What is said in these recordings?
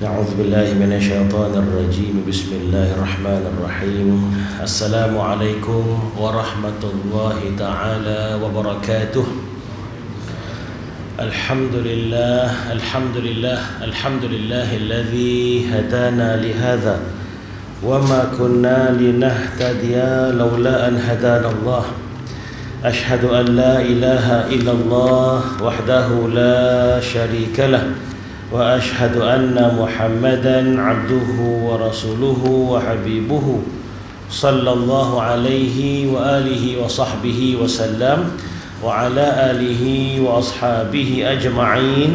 أعوذ بالله من الشيطان الرجيم بسم الله الرحمن الرحيم السلام عليكم ورحمة الله تعالى وبركاته الحمد لله الحمد لله الحمد لله الذي هدانا لهذا وما كنا لنهتدي لولا أن هدانا الله أشهد أن لا إله إلا الله وحده لا شريك له وأشهد أن محمدا عبده ورسوله وحبيبه صلى الله عليه وآله وصحبه وسلم وعلى آله وأصحابه أجمعين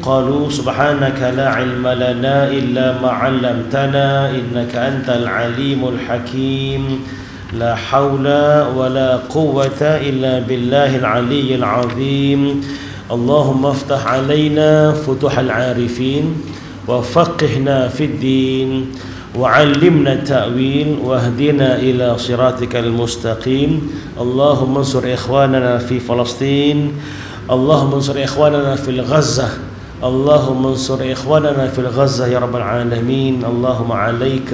قالوا سبحانك لا علم لنا إلا ما علمتنا إنك أنت العليم الحكيم لا حول ولا قوة إلا بالله العلي العظيم اللهم افتح علينا فتوح العارفين وفقهنا في الدين وعلمنا التأويل واهدنا إلى صراطك المستقيم اللهم انصر إخواننا في فلسطين اللهم انصر إخواننا في الغزة اللهم انصر إخواننا في الغزة يا رب العالمين اللهم عليك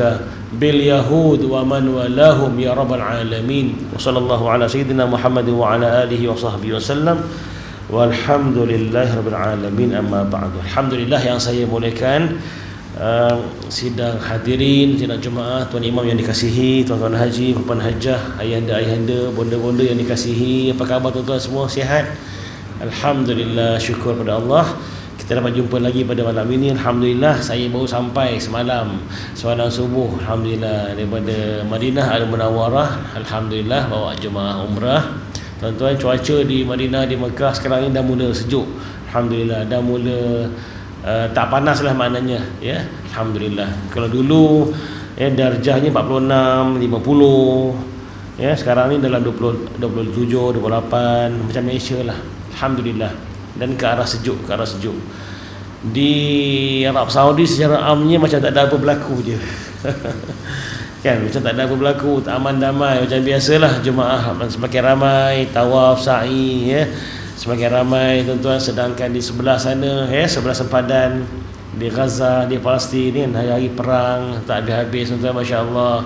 باليهود ومن والاهم يا رب العالمين وصلى الله على سيدنا محمد وعلى آله وصحبه وسلم Walhamdulillahirabbil alamin amma ba'du. Alhamdulillah yang saya muliakan sidang hadirin, sidang Jumaat, tuan imam yang dikasihi, tuan-tuan haji, puan hajah, ayahanda-ayahanda, bonda-bonda yang dikasihi. Apa khabar tuan-tuan semua? Sihat? Alhamdulillah, syukur pada Allah. Kita dapat jumpa lagi pada malam ini. Alhamdulillah, saya baru sampai semalam subuh. Alhamdulillah, daripada Madinah Al-Munawwarah. Alhamdulillah, bawa jemaah umrah. Tuan-tuan, cuaca di Madinah, di Mekah sekarang ni dah mula sejuk. Alhamdulillah, dah mula tak panas lah maknanya, ya. Alhamdulillah. Kalau dulu darjahnya 46, 50, ya, sekarang ni dalam 20, 27, 28 macam Malaysia lah. Alhamdulillah. Dan ke arah sejuk, ke arah sejuk. Di Arab Saudi secara amnya macam tak ada apa berlaku je. Kan, macam tak ada apa berlaku, aman damai macam biasalah. Jemaah semakin ramai, tawaf, sa'i, ya, semakin ramai tuan-tuan. Sedangkan di sebelah sana, ya, sebelah sempadan di Gaza, di Palestin ni, hari-hari perang tak habis-habis tuan-tuan, masya-Allah.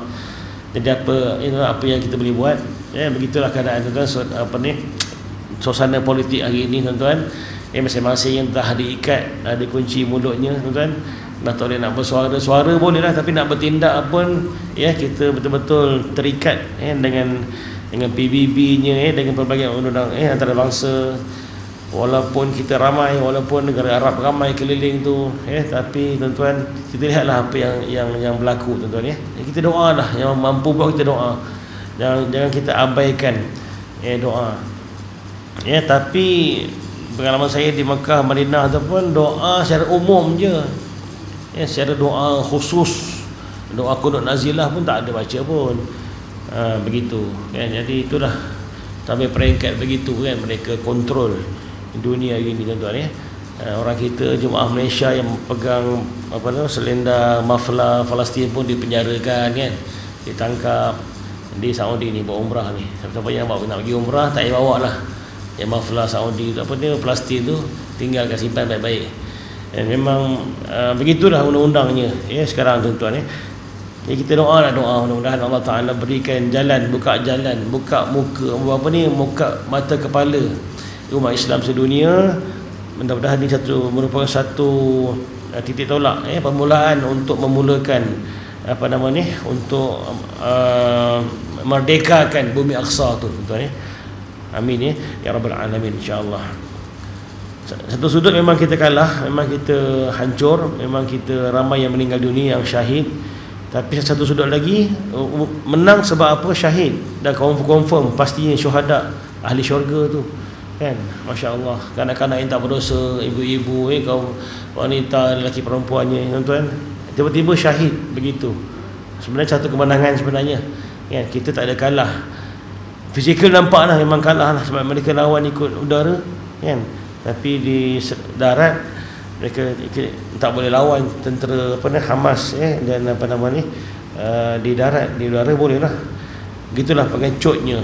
Jadi apa yang kita boleh buat, ya, begitulah keadaan tuan-tuan. Apa ni, suasana politik hari ini tuan-tuan, ya, masing-masing yang telah diikat ada kunci mulutnya tuan-tuan. Dah tak boleh nak bersuara boleh lah, tapi nak bertindak pun, ya, kita betul-betul terikat, ya, dengan PBB-nya, ya, dengan pelbagai undang-undang, antarabangsa. Walaupun kita ramai, walaupun negara Arab ramai keliling tu, ya, tapi tuan-tuan, kita lihatlah apa yang berlaku tuan-tuan, ya. Kita doa lah, yang mampu buat kita doa. Jangan kita abaikan, ya, doa. Ya, tapi pengalaman saya di Mekah, Madinah ataupun doa secara umum je. Ya, secara doa khusus, doa qunut nazilah pun tak ada baca pun. Begitu, kan. Jadi itulah, sampai peringkat begitu, kan, mereka kontrol dunia ini tuan-tuan, ya. Orang kita jemaah Malaysia yang pegang selendang mafla Palestin pun dipenjarakan, kan, ditangkap di Saudi ni buat umrah ni. Siapa yang nak pergi umrah tak payah bawa lah yang mafla Saudi tu, Palestin tu, tinggal kat simpan baik-baik. Memang begitulah undang-undangnya, ya, sekarang tuan-tuan, ya. Jadi kita doa mudah-mudahan Allah Ta'ala berikan jalan, buka muka, muka mata kepala umat Islam sedunia. Mudah-mudahan ini merupakan satu titik tolak, ya, permulaan untuk memulakan untuk merdekakan bumi Aqsa tu tuan-tuan, ya. Amin, ya rabbal alamin, insya-Allah. Satu sudut memang kita kalah, memang kita hancur, memang kita ramai yang meninggal dunia, yang syahid. Tapi satu sudut lagi menang sebab apa? Syahid. Dah confirm pastinya syuhada ahli syurga tu, kan. Masya-Allah. Kanak-kanak yang tak berdosa, ibu-ibu, kaum wanita, lelaki perempuannya, tuan-tuan, tiba-tiba syahid begitu. Sebenarnya satu kemenangan sebenarnya. Kan, kita tak ada kalah. Fizikal nampaklah memang kalah lah, sebab mereka lawan ikut udara, kan. Tapi di darat mereka tak boleh lawan tentera Hamas, dan di darat, di udara boleh lah. Gitulah pengecutnya,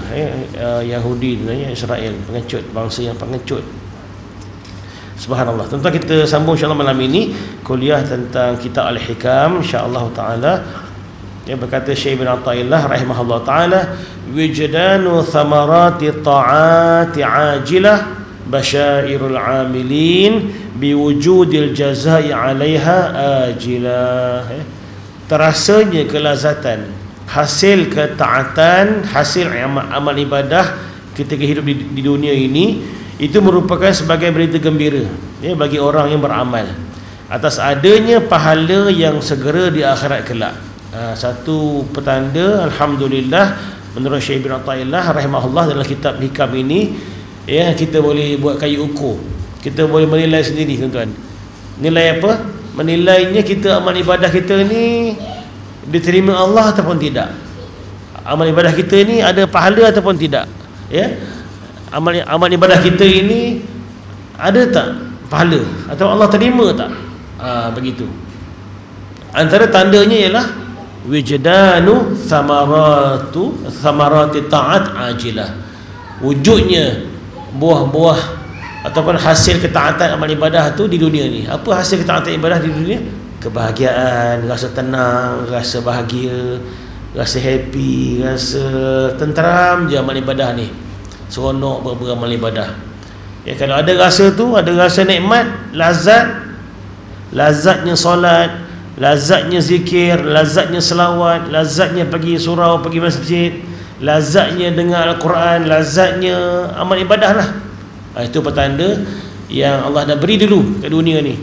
Yahudi, Israel, pengecut, bangsa yang pengecut. Subhanallah. Tuan-tuan, kita sambung insya-Allah malam ini kuliah tentang kitab Al-Hikam insya-Allah taala. Yang berkata Syekh Ibn Athaillah rahimahullah taala, wijdanu thamarati ta'ati ajilah basyairul amilin biwujudil jazai 'alaiha ajilah. Terasanya kelazatan, hasil ketaatan, hasil amal ibadah ketika hidup di dunia ini, itu merupakan sebagai berita gembira bagi orang yang beramal atas adanya pahala yang segera di akhirat kelak. Satu petanda alhamdulillah menurut Syekh Ibn Athaillah rahimahullah dalam kitab Hikam ini, kita boleh buat kayu ukur, kita boleh menilai sendiri tuan-tuan. Nilai apa? Menilainya kita amal ibadah kita ni diterima Allah ataupun tidak. Amal ibadah kita ni ada pahala ataupun tidak. Amal ibadah kita ini ada tak pahala atau Allah terima tak? Begitu. Antara tandanya ialah wijdanu thamarati ta'at ajilah, wujudnya buah-buah ataupun hasil ketaatan amal ibadah tu di dunia ni. Apa hasil ketaatan ibadah di dunia? Kebahagiaan, rasa tenang, rasa bahagia, rasa happy, rasa tenteram je amal ibadah ni, seronok beramal ibadah. Kalau ada rasa tu, ada rasa nikmat, lazatnya solat, lazatnya zikir, lazatnya selawat, lazatnya pergi surau, pergi masjid, lazatnya dengar Al-Quran, lazatnya amal ibadah lah. Itu petanda yang Allah dah beri dulu kat dunia ni,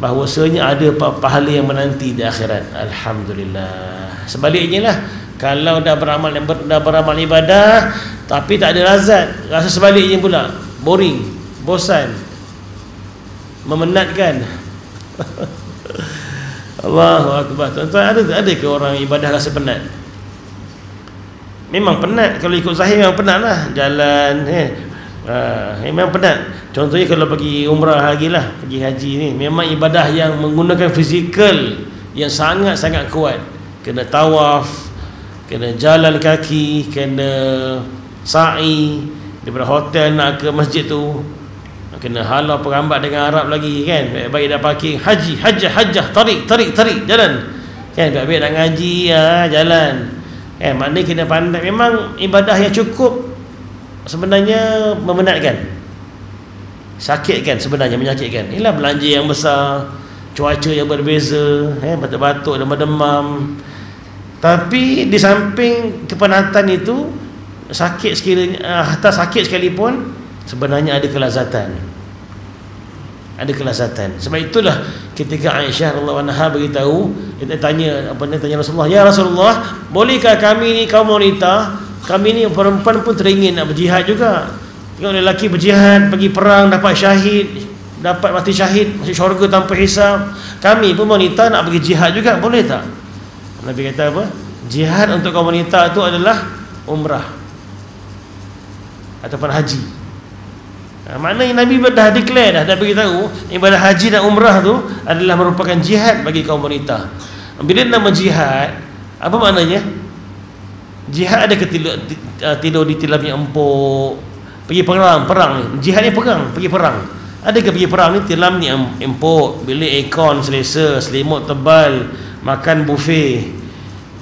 bahawasanya ada pahala yang menanti di akhirat. Alhamdulillah. Sebaliknya lah, kalau dah beramal ibadah tapi tak ada lazat, rasa sebaliknya pula, boring, bosan, memenatkan. Allahu akbar. Tuan-tuan, ada ke orang ibadah rasa penat? Memang penat. Kalau ikut zahir memang penat lah jalan, memang penat. Contohnya kalau pergi umrah lagi lah, pergi haji ni, memang ibadah yang menggunakan fizikal yang sangat-sangat kuat. Kena tawaf, kena jalan kaki, kena sa'i daripada hotel nak ke masjid tu, kena halau perambat dengan Arab lagi kan. Baik-baik dah parking, hajjah, tarik, jalan kan. Baik-baik nak ngaji, jalan kan. Maknanya kena pandai. Memang ibadah yang cukup sebenarnya memenatkan, sakitkan sebenarnya, menyakitkan. Inilah belanja yang besar, cuaca yang berbeza, batuk-batuk dan demam. Tapi di samping kepenatan itu, sakit sekiranya, hatta sakit sekalipun, sebenarnya ada kelazatan. Ada kelazatan. Sebab itulah ketika Aisyah radhiyallahu anha beritahu, dia tanya Rasulullah, "Ya Rasulullah, bolehkah kami ni kaum wanita, kami ni perempuan pun teringin nak berjihad juga. Tengok lelaki berjihad, pergi perang, dapat syahid, dapat mati syahid, masuk syurga tanpa hisab. Kami pun wanita nak pergi jihad juga, boleh tak?" Nabi kata apa? Jihad untuk kaum wanita itu adalah umrah ataupun haji. Maknanya Nabi dah declare dah beritahu ibadah haji dan umrah tu adalah merupakan jihad bagi kaum wanita. Bila nama jihad, apa maknanya? Jihad ada tidur di tilam yang empuk, pergi perang ni. Jihad ni perang, pergi perang. Adakah pergi perang ni tilam ni empuk, bilik aircon selesa, selimut tebal, makan buffet.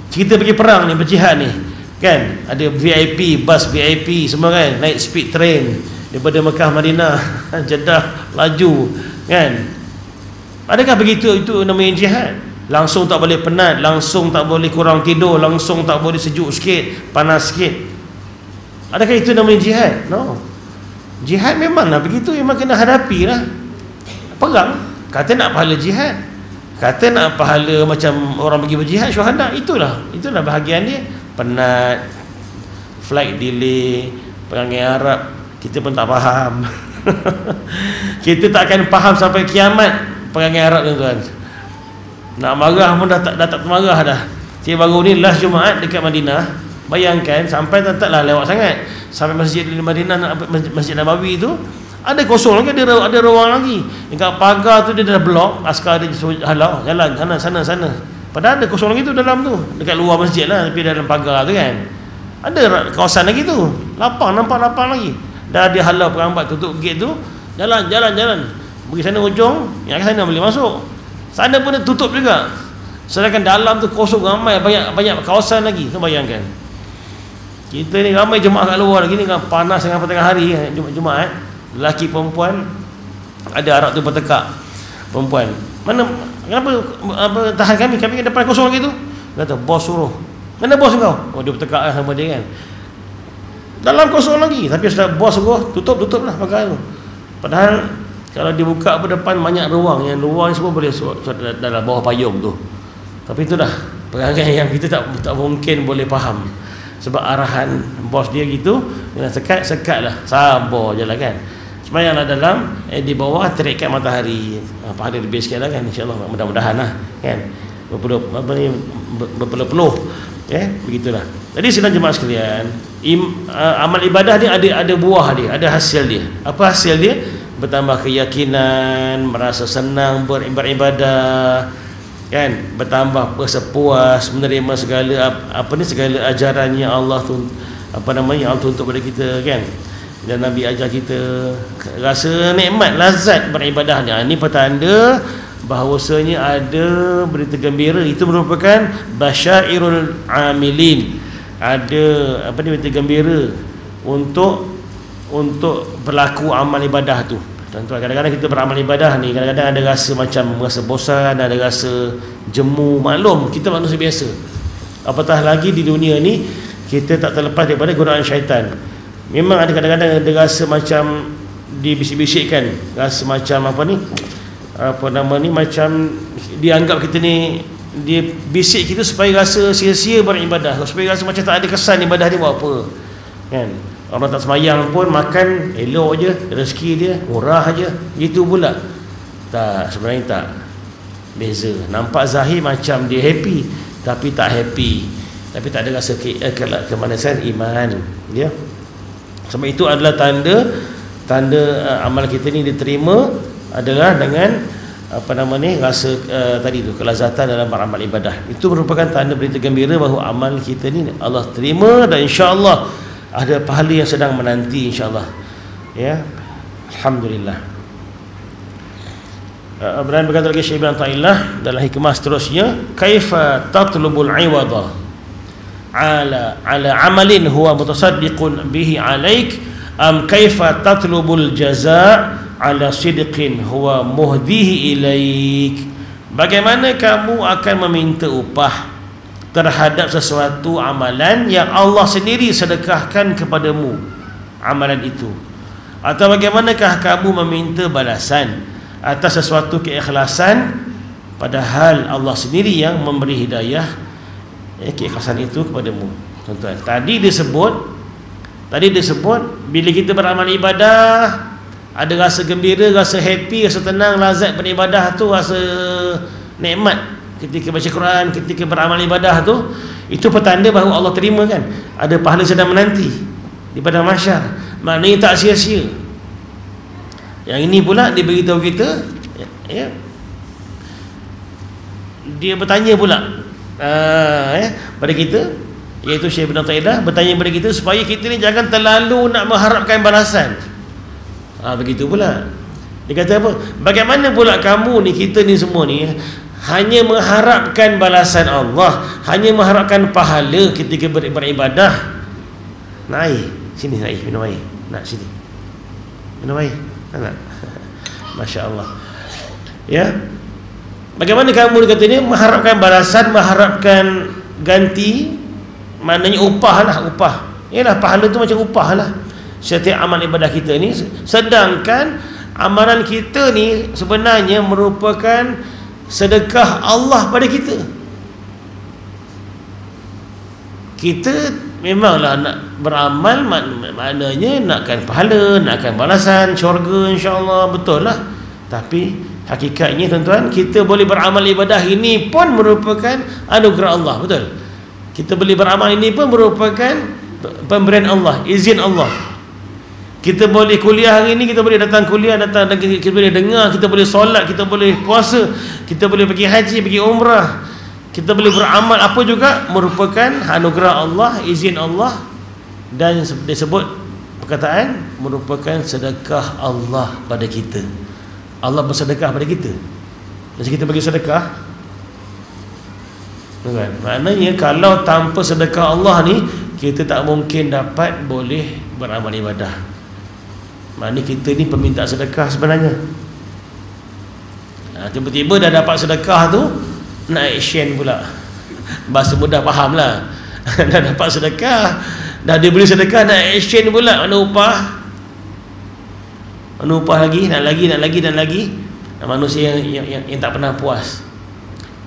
Kita pergi perang ni, berjihad ni kan, ada VIP, bus VIP semua kan, naik speed train daripada Mekah Madinah Jeddah laju kan. Adakah begitu? Itu namanya jihad. Langsung tak boleh penat, langsung tak boleh kurang tidur, langsung tak boleh sejuk sikit, panas sikit. Adakah itu namanya jihad? No. Jihad memanglah begitu, memang kena hadapi lah. Perang, kata nak pahala jihad, kata nak pahala macam orang pergi berjihad, syuhada. Itulah bahagian dia. Penat, flight delay, perangai Arab kita pun tak faham. Kita tak akan faham sampai kiamat perangai Arab tuan-tuan. Nak marah pun dah tak marah dah. Saya baru ni last Jumaat dekat Madinah, bayangkan sampai taklah lewat sangat, sampai masjid di Madinah, Masjid Nabawi tu ada kosong lagi, ada ruang lagi. Dekat pagar tu dia dah blok, askar dia halau jalan sana. Padahal ada kosong lagi tu dalam tu, dekat luar masjid lah, tapi dalam pagar tu kan ada kawasan lagi tu, lapang, nampak lapang lagi. Dah dia halau perambat, tutup gate tu, jalan. pergi sana ujung, yang sana boleh masuk, sana pun dia tutup juga, sedangkan dalam tu kosong, ramai, banyak kawasan lagi. Kau bayangkan, kita ni ramai jemaah kat luar lagi ni kan, panas dengan tengah hari Jumaat, lelaki perempuan, ada Arab tu bertekak, perempuan, mana, kenapa tahan kami kan depan kosong lagi tu, kata bos suruh, mana bos kau? Oh, dia bertekak sama dia kan, dalam kosong lagi, tapi sudah bos suruh tutup lah pakai tu. Padahal kalau dibuka ke depan banyak ruang, yang luar ni semua boleh dalam bawah payung tu. Tapi itu dah perangai yang kita tak mungkin boleh faham, sebab arahan bos dia gitu, kena sekat lah, sabar je lah kan. Semayanglah dalam, di bawah terikat matahari, pahala lebih sikit lah kan, insyaAllah, mudah-mudahan lah kan, berpeluh-peluh, begitulah. Jadi sidang jemaah sekalian, amal ibadah ni ada buah dia, ada hasil dia. Apa hasil dia? Bertambah keyakinan, merasa senang beribadah kan, bertambah bersepuas menerima segala segala ajaran yang Allah Allah tuntut pada kita kan, dan Nabi ajar kita, rasa nikmat, lazat beribadah ni. Ini petanda bahawasanya ada berita gembira, itu merupakan basyairul amilin, ada berita gembira untuk berlaku amal ibadah tu. Tuan-tuan, kadang-kadang kita beramal ibadah ni, kadang-kadang ada rasa macam rasa bosan, ada rasa jemu, maklum kita manusia biasa, apatah lagi di dunia ni kita tak terlepas daripada godaan syaitan. Memang ada kadang-kadang ada rasa macam dibisik-bisikkan, rasa macam macam dianggap kita ni, dia bisik kita supaya rasa sia-sia beribadah, supaya rasa macam tak ada kesan ibadah dia buat apa kan. Orang tak semayang pun makan elok je, rezeki dia murah je, gitu pula. Tak, sebenarnya tak, beza. Nampak zahir macam dia happy, tapi tak happy, tapi tak ada rasa kemanisan iman dia. Sebab itu adalah tanda amal kita ni diterima adalah dengan rasa tadi tu, kelazatan dalam beramal ibadah. Itu merupakan tanda berita gembira bahawa amal kita ni Allah terima, dan insya-Allah ada pahala yang sedang menanti, insya-Allah. Ya, alhamdulillah. Berani berkata lagi Syekh Ibn Athaillah dalam hikmah seterusnya, kaifa tatlubul iwada ala amalin huwa mutasaddiqun bihi alaik, am kaifa tatlubul jazaa ala sidqin huwa muhdihi ilaik. Bagaimana kamu akan meminta upah terhadap sesuatu amalan yang Allah sendiri sedekahkan kepadamu amalan itu, atau bagaimanakah kamu meminta balasan atas sesuatu keikhlasan padahal Allah sendiri yang memberi hidayah keikhlasan itu kepadamu. Tuan-tuan, tadi disebut bila kita beramal ibadah ada rasa gembira, rasa happy, rasa tenang, lazat beribadah tu, rasa nikmat ketika baca Quran, ketika beramal ibadah tu, itu petanda bahawa Allah terima kan, ada pahala sedang menanti di padang mahsyar, maknanya tak sia-sia. Yang ini pula dia beritahu kita, dia bertanya pula pada kita, iaitu Syekh Ibn Athaillah bertanya pada kita supaya kita ni jangan terlalu nak mengharapkan balasan. Begitu pula dia kata apa, bagaimana pula kamu ni, kita ni semua ni hanya mengharapkan balasan Allah, hanya mengharapkan pahala ketika beribadah. Nak air? Sini air, minum air. Nak sini minum air? Nak? Masya Allah. Ya, bagaimana kamu katanya mengharapkan balasan, mengharapkan ganti, maknanya upah lah, upah. Yalah, pahala tu macam upah lah setiap amal ibadah kita ni, sedangkan amalan kita ni sebenarnya merupakan sedekah Allah pada kita. Kita memanglah nak beramal, maknanya nakkan pahala, nakkan balasan, syurga, insya-Allah, betul lah. Tapi hakikatnya tuan-tuan, kita boleh beramal ibadah ini pun merupakan anugerah Allah, betul. Kita boleh beramal ini pun merupakan pemberian Allah, izin Allah. Kita boleh kuliah hari ini, kita boleh datang kuliah, kita boleh dengar, kita boleh solat, kita boleh puasa, kita boleh pergi haji, pergi umrah, kita boleh beramal apa juga, merupakan anugerah Allah, izin Allah, dan disebut perkataan merupakan sedekah Allah pada kita. Allah bersedekah pada kita. Jadi kita bagi sedekah, kan? Maknanya kalau tanpa sedekah Allah ni, kita tak mungkin dapat boleh beramal ibadah. Maknanya kita ni peminta sedekah sebenarnya. Tiba-tiba dah dapat sedekah tu, nak action pula. Bahasa mudah faham lah. Dah dapat sedekah, dah diberi sedekah, nak action pula. Mana upah? Mana upah lagi? Nak lagi dan lagi. Manusia yang tak pernah puas.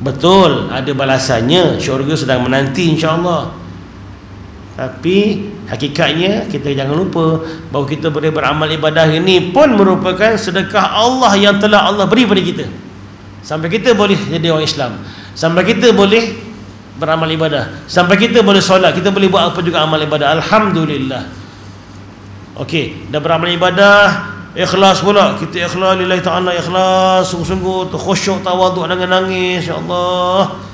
Betul, ada balasannya, syurga sedang menanti insya-Allah. Tapi hakikatnya kita jangan lupa bahawa kita boleh beramal ibadah ini pun merupakan sedekah Allah yang telah Allah beri pada kita. Sampai kita boleh jadi orang Islam, sampai kita boleh beramal ibadah, sampai kita boleh solat, kita boleh buat apa juga amal ibadah. Alhamdulillah. Okey, dah beramal ibadah, ikhlas pula, kita ikhlas lillahi ta'ala, ikhlas sungguh-sungguh, khusyuk, tawaduk, nangis, insya-Allah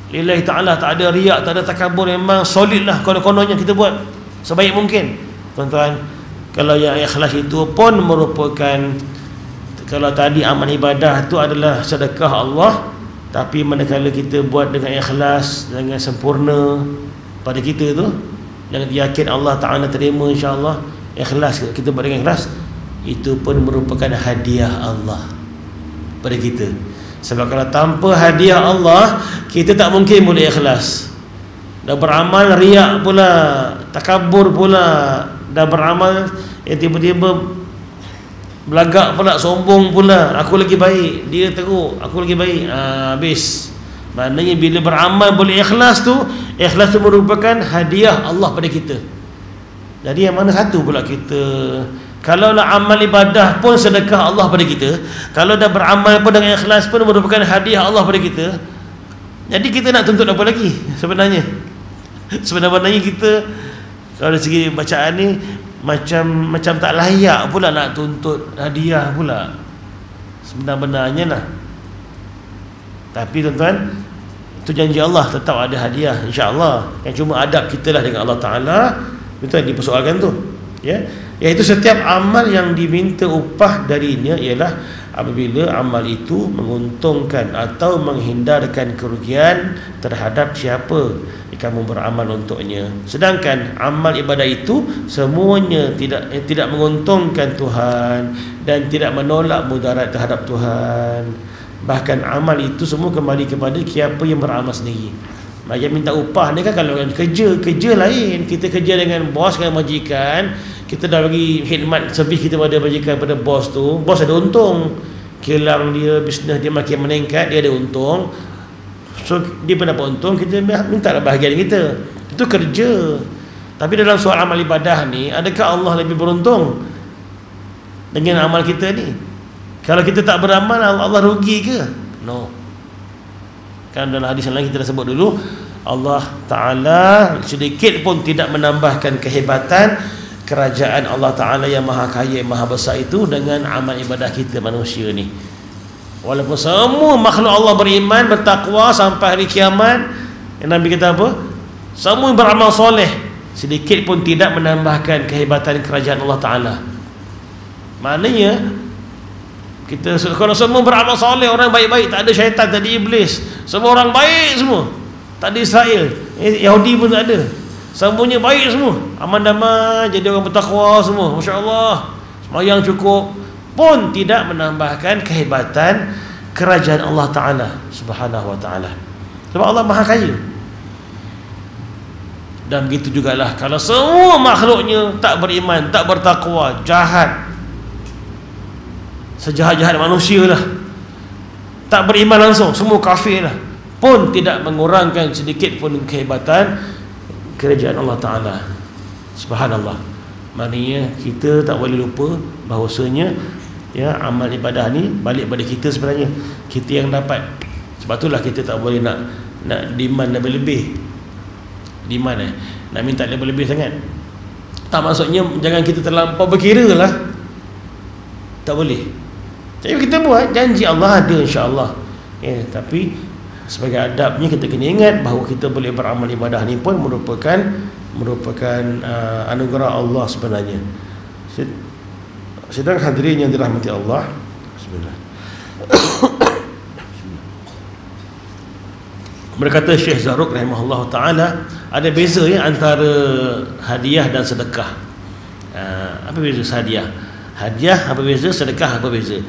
lillahi ta'ala, tak ada riak, tak ada takabur, memang solid lah konon-kononnya kita buat sebaik mungkin. Tuan-tuan, kalau yang ikhlas itu pun merupakan, kalau tadi amal ibadah itu adalah sedekah Allah, tapi manakala kita buat dengan ikhlas, dengan sempurna pada kita tu, dengan yakin Allah Ta'ala terima insya-Allah, ikhlas, kita buat dengan ikhlas, itu pun merupakan hadiah Allah pada kita. Sebab kalau tanpa hadiah Allah, kita tak mungkin boleh ikhlas. Dah beramal riak pula, takabur pula, dah beramal yang tiba-tiba belagak pula, sombong pula, aku lagi baik, dia teruk, aku lagi baik, habis. Maknanya bila beramal boleh ikhlas tu, ikhlas tu merupakan hadiah Allah pada kita. Jadi yang mana satu pula kita? Kalau lah amal ibadah pun sedekah Allah pada kita, kalau dah beramal pun dengan ikhlas pun merupakan hadiah Allah pada kita. Jadi kita nak tuntut apa lagi sebenarnya? Sebenarnya kita kalau dari segi bacaan ni macam tak layak pula nak tuntut hadiah pula sebenarnya lah. Tapi tuan-tuan, itu janji Allah, tetap ada hadiah insya-Allah. Yang cuma adab kita lah dengan Allah Ta'ala, itu yang dipersoalkan tu, ya. Iaitu setiap amal yang diminta upah darinya ialah apabila amal itu menguntungkan atau menghindarkan kerugian terhadap siapa kamu beramal untuknya. Sedangkan amal ibadah itu semuanya tidak menguntungkan Tuhan dan tidak menolak mudarat terhadap Tuhan. Bahkan amal itu semua kembali kepada siapa yang beramal sendiri. Yang minta upah ni kan kalau kerja lain, kita kerja dengan bos, dengan majikan, kita dah bagi khidmat servis kita pada majikan, pada bos tu, bos ada untung, kilang dia, bisnes dia makin meningkat, dia ada untung, so dia pun dapat untung, kita minta lah bahagian kita. Itu kerja. Tapi dalam soal amal ibadah ni, adakah Allah lebih beruntung dengan amal kita ni? Kalau kita tak beramal, Allah rugi ke? No. Kan dalam hadis yang lain kita dah sebut dulu, Allah Ta'ala sedikit pun tidak menambahkan kehebatan kerajaan Allah Ta'ala yang maha kaya, maha besar itu dengan amal ibadah kita manusia ni. Walaupun semua makhluk Allah beriman, bertakwa sampai hari kiamat, yang Nabi kata apa? Semua beramal soleh, sedikit pun tidak menambahkan kehebatan kerajaan Allah Ta'ala. Maknanya kita kalau semua beramal soleh, orang baik-baik, tak ada syaitan, tak ada iblis, semua orang baik semua, tak ada Israel, Yahudi pun tak ada, semuanya baik semua, aman damai, jadi orang bertakwa semua, masya-Allah, sembahyang cukup, pun tidak menambahkan kehebatan kerajaan Allah Ta'ala Subhanahu wa ta'ala. Sebab Allah maha kaya. Dan begitu jugalah kalau semua makhluknya tak beriman, tak bertakwa, jahat, sejahat-jahat manusia lah, tak beriman langsung, semua kafir lah, pun tidak mengurangkan sedikit pun kehebatan kerajaan Allah Ta'ala. Subhanallah. Maknanya kita tak boleh lupa bahawasanya, ya, amal ibadah ni balik pada kita sebenarnya, kita yang dapat. Sebab itulah kita tak boleh nak demand lebih-lebih, nak minta lebih-lebih sangat. Tak, maksudnya jangan kita terlampau berkira lah, tak boleh. Tapi kita buat, janji Allah ada insya-Allah, ya. Tapi sebagai adabnya kita kena ingat bahawa kita boleh beramal ibadah ni pun merupakan anugerah Allah sebenarnya. Sedang hadirin yang dirahmati Allah, bismillah. Berkata Syekh Zarruq rahimahullah ta'ala, ada beza ya antara hadiah dan sedekah. Apa beza hadiah? Hadiah apa beza? Sedekah apa beza?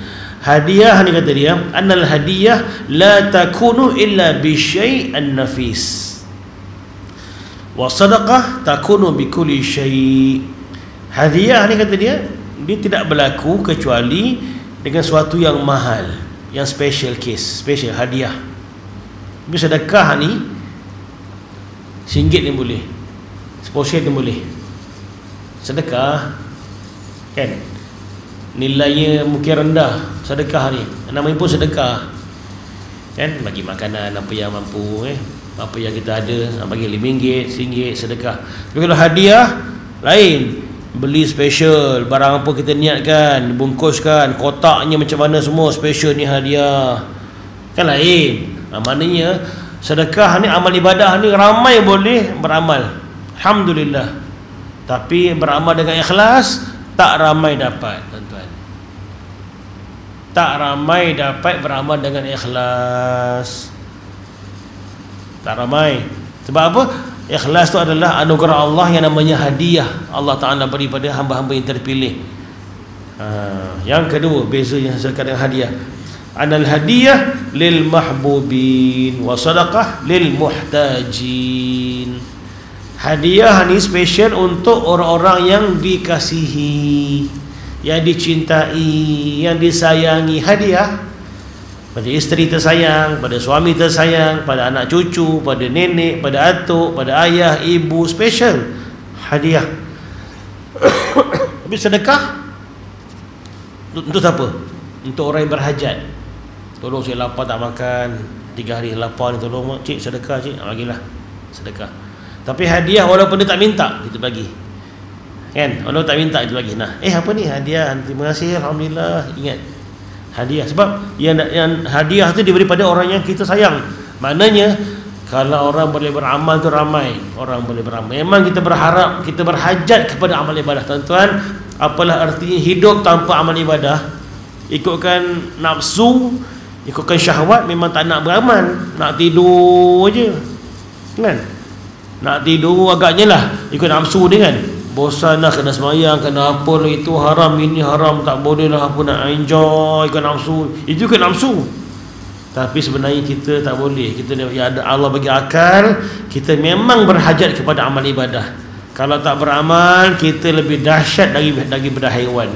Hadiah ni kata dia, annal hadiyah la takunu illa bi syai'an nafis. Wa sadaqah takunu bi kulli syai'. Hadiah ni kata dia tidak berlaku kecuali dengan sesuatu yang mahal, yang special case, special hadiah. Tapi sedekah ni RM1 ni boleh, RM10 ni boleh. Sedekah kan nilainya mungkin rendah, sedekah ni namanya pun sedekah kan, bagi makanan apa yang mampu, apa yang kita ada, bagi RM5, RM1 sedekah. Tapi kalau hadiah lain, beli special, barang apa kita niatkan, bungkuskan, kotaknya macam mana semua special ni hadiah, kan lain. Maknanya sedekah ni, amal ibadah ni ramai boleh beramal, alhamdulillah. Tapi beramal dengan ikhlas tak ramai dapat, tuan-tuan. Tak ramai dapat beramal dengan ikhlas. Tak ramai. Sebab apa? Ikhlas tu adalah anugerah Allah yang namanya hadiah Allah Ta'ala beri pada hamba-hamba yang terpilih. Yang kedua, beza yang sekarang dengan hadiah, anal hadiah lil mahbubin wa sadaqah lil muhtajin. Hadiah ni special untuk orang-orang yang dikasihi, yang dicintai, yang disayangi. Hadiah pada isteri tersayang, pada suami tersayang, pada anak cucu, pada nenek, pada atuk, pada ayah, ibu, special hadiah. Tapi sedekah untuk siapa? Untuk orang yang berhajat. Tolong saya lapar tak makan, 3 hari lapar ni, tolong cik sedekah cik, bagilah sedekah. Tapi hadiah walaupun dia tak minta, kita bagi kan, walaupun tak minta kita bagi. Nah, apa ni hadiah, terima kasih, alhamdulillah. Ingat hadiah, sebab yang hadiah tu diberi pada orang yang kita sayang. Maknanya kalau orang boleh beramal tu ramai orang boleh beramal. Memang kita berharap, kita berhajat kepada amal ibadah, tuan-tuan. Apalah artinya hidup tanpa amal ibadah? Ikutkan nafsu, ikutkan syahwat, memang tak nak beramal, nak tidur je kan. Nak tidur agaknya lah ikut nafsu ni kan. Bosan lah, kena semayang, kena apa lah, itu haram, ini haram, tak boleh lah, apa nak enjoy, ikut nafsu. Itu ikut nafsu. Tapi sebenarnya kita tak boleh. Kita ya, Allah bagi akal, kita memang berhajat kepada amal ibadah. Kalau tak beramal, kita lebih dahsyat daripada haiwan.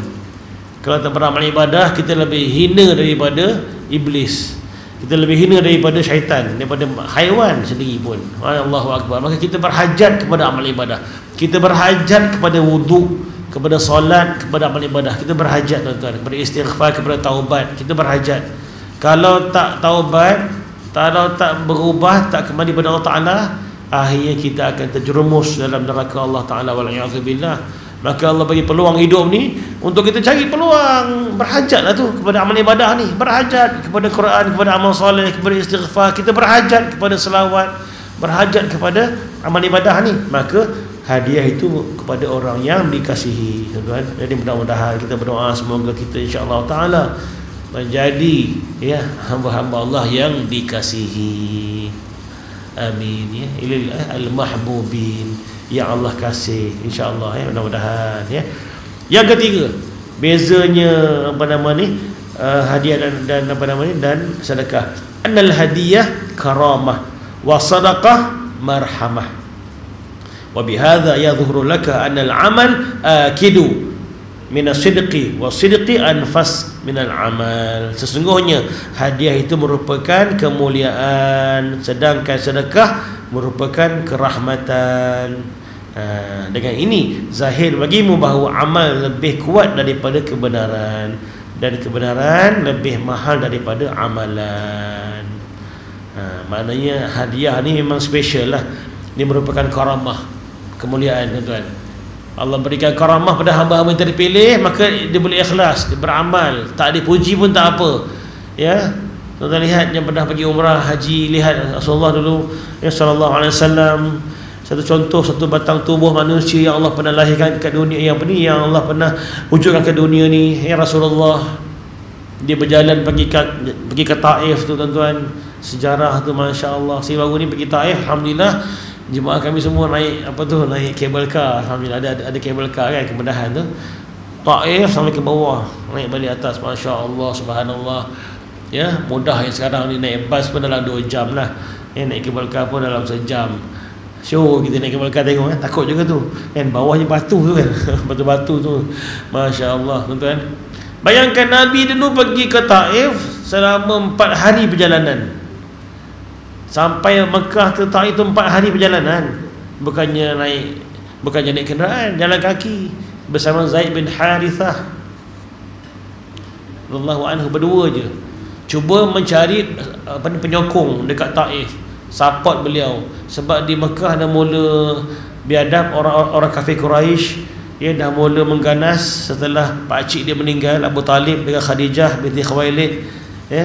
Kalau tak beramal ibadah, kita lebih hina daripada iblis, kita lebih hina daripada syaitan, daripada haiwan sendiri pun. Allahu Akbar. Maka kita berhajat kepada amal ibadah. Kita berhajat kepada wuduk, kepada solat, kepada amal ibadah. Kita berhajat, tuan-tuan, kepada istighfar, kepada taubat. Kita berhajat. Kalau tak taubat, kalau tak berubah, tak kembali kepada Allah Ta'ala, akhirnya kita akan terjerumus dalam neraka Allah Ta'ala, wal'iyadzubillah. Maka Allah bagi peluang hidup ni untuk kita cari peluang. Berhajatlah tu kepada amal ibadah ni, berhajat kepada Quran, kepada amal soleh, kepada istighfar. Kita berhajat kepada selawat, berhajat kepada amal ibadah ni. Maka hadiah itu kepada orang yang dikasihi, tuan-tuan. Jadi mudah-mudahan kita berdoa semoga kita insya-Allah Ta'ala menjadi ya hamba-hamba Allah yang dikasihi. Amin ya. Ilal al-mahbubin, yang Allah kasih, insya-Allah ya, mudah-mudahan ya. Yang ketiga, bezanya apa nama ni, hadiah dan apa nama ni, dan sedekah. Annal hadiyah karamah wa sadaqah marhamah. Wa bihadza yadhhuru laka anna al-amal akidu min as-sidqi wa sidqi anfas min al-amal. Sesungguhnya hadiah itu merupakan kemuliaan, sedangkan sedekah merupakan kerahmatan. Dengan ini zahir bagimu bahawa amal lebih kuat daripada kebenaran, dan kebenaran lebih mahal daripada amalan. Maknanya hadiah ni memang special lah. Ini merupakan karamah, kemuliaan, tuan-tuan. Allah berikan karamah pada hamba-hamba yang terpilih, maka dia boleh ikhlas, dia beramal, tak dipuji pun tak apa ya. Tuan-tuan lihat yang pernah pergi umrah, haji, lihat Rasulullah dulu ya, sallallahu alaihi wasallam. Satu contoh, satu batang tubuh manusia yang Allah pernah lahirkan ke dunia, yang Allah pernah wujudkan ke dunia ni, ya Rasulullah. Dia berjalan pergi ke Taif tu tuan-tuan. Sejarah tu masya-Allah. Saya baru ni pergi Taif, alhamdulillah. Jemaah kami semua naik naik kabel car. Alhamdulillah ada kabel car kan, kemudahan tu. Taif sampai ke bawah, naik balik atas, masya-Allah, subhanallah. Ya, mudah yang sekarang ni naik bas pun dalam 2 jam lah. Naik kabel car pun dalam sejam. Show kita naik kabel car tengok kan, takut juga tu. Kan bawahnya batu tu kan. Batu-batu tu. Masya-Allah tuan-tuan. Bayangkan Nabi dulu pergi ke Taif selama 4 hari perjalanan. Sampai Mekah ke Taif itu 4 hari perjalanan. Bukannya naik kenderaan, jalan kaki bersama Zaid bin Harithah radhiyallahu anhu, berdua je. Cuba mencari penyokong dekat Taif, support beliau. Sebab di Mekah dah mula biadab orang kafir Quraisy. Dia dah mula mengganas setelah pakcik dia meninggal, Abu Talib dengan Khadijah binti Khuwailid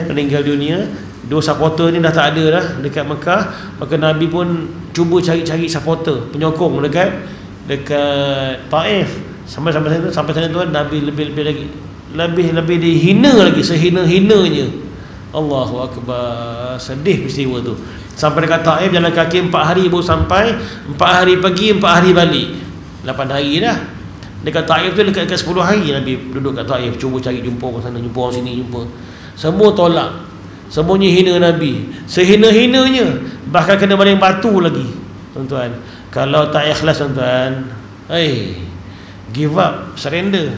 meninggal dunia. 2 supporter ni dah tak ada dah dekat Mekah. Maka Nabi pun cuba cari supporter, penyokong dekat Taif. Sampai sana tu Nabi lebih dihina lagi, sehina-hinanya. Allahu Akbar. Sedih peristiwa tu. Sampai dekat Taif jalan kaki 4 hari baru sampai. 4 hari pergi, 4 hari balik, 8 hari dah. Dekat Taif tu dekat 10 hari Nabi duduk kat Taif, cuba cari jumpa orang sana, jumpa orang sini, jumpa. Semua tolak. Semuanya hina Nabi, sehina-hinanya. Bahkan kena baling batu lagi tuan-tuan. Kalau tak ikhlas tuan-tuan, give up, surrender.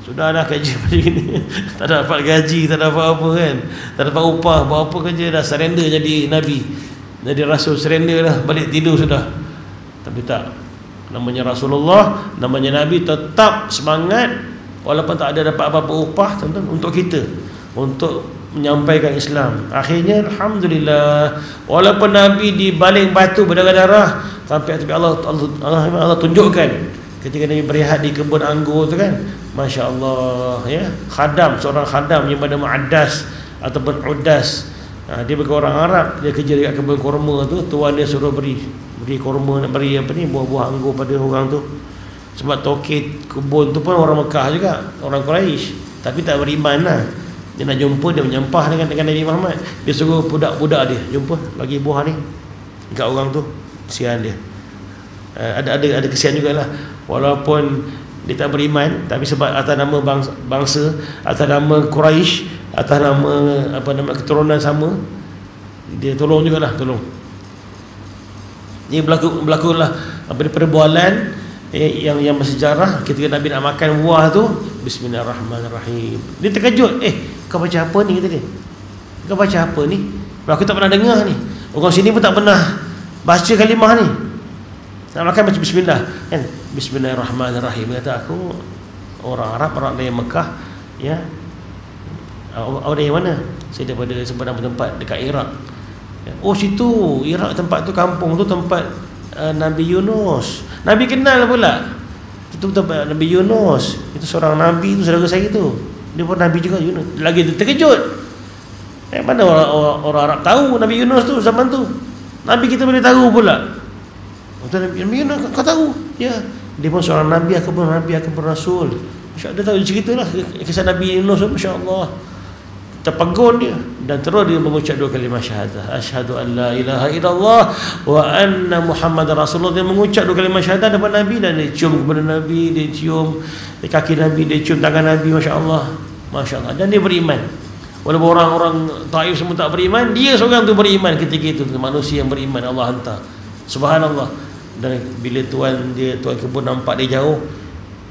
Sudah dah kerja macam ni, tak dapat gaji, tak dapat apa kan, tak dapat upah, buat apa kerja, dah surrender jadi Nabi, jadi Rasul, surrender dah, balik tidur sudah. Tapi tak, namanya Rasulullah, namanya Nabi, tetap semangat walaupun tak ada dapat apa-apa upah tuan-tuan, untuk kita, untuk menyampaikan Islam. Akhirnya alhamdulillah, walaupun Nabi dibaling batu berdarah-darah, sampai Allah tunjukkan ketika Nabi berehat di kebun anggur tu kan, masya-Allah ya, seorang khadam yang bernama Addas ataupun Uddas. Dia bukan orang Arab, dia kerja dekat kebun kurma tu. Tuan dia suruh beri kurma, nak beri buah-buah anggur pada orang tu. Sebab tokek kebun tu pun orang Mekah juga, orang Quraisy, tapi tak beriman lah. Dia nak jumpa, dia menyampah dengan Nabi Muhammad. Dia suruh budak-budak dia jumpa, bagi buah ni dekat orang tu. Kesian dia. Ada kesian jugalah. Walaupun dia tak beriman, tapi sebab atas nama bangsa, atas nama Quraisy, atas nama keturunan sama, dia tolong jugalah, tolong. Ini berlakulah perbualan yang bersejarah ketika Nabi nak makan buah tu. Bismillahirrahmanirrahim. Dia terkejut, kau baca apa ni, kata dia. Kau baca apa ni? Aku tak pernah dengar ni. Orang sini pun tak pernah baca kalimah ni. Nak makan baca bismillah kan? Bismillahirrahmanirrahim. Kata, aku orang Arab, orang dari Mekah ya. Awak dari mana? Saya daripada sebarang tempat dekat Iraq. Oh situ, Iraq tempat tu, kampung tu tempat Nabi Yunus. Nabi kenal pula. Itu tempat Nabi Yunus. Itu seorang Nabi tu, saudara saya tu. Dia pun Nabi juga, Yunus. Lagi dia terkejut. Mana orang Arab tahu Nabi Yunus tu zaman tu? Nabi kita boleh tahu pula. Nabi Yunus kau tahu? Ya. Dia pun seorang Nabi, aku pun Nabi, aku pun Rasul. Dia tahu ceritalah kisah Nabi Yunus, masya-Allah. Terpegun dia dan terus dia mengucap 2 kalimah syahadah, asyhadu an la ilaha illallah wa anna muhammadar rasulullah. Dia mengucap 2 kalimah syahadah depan Nabi, dan dia cium kepada Nabi, dia cium kaki Nabi, dia cium tangan Nabi, masya-Allah, masya-Allah. Dan dia beriman. Walaupun orang-orang Taif semua tak beriman, dia seorang tu beriman ketika itu. Manusia yang beriman Allah hantar, subhanallah. Dan bila tuan kebun nampak dia jauh,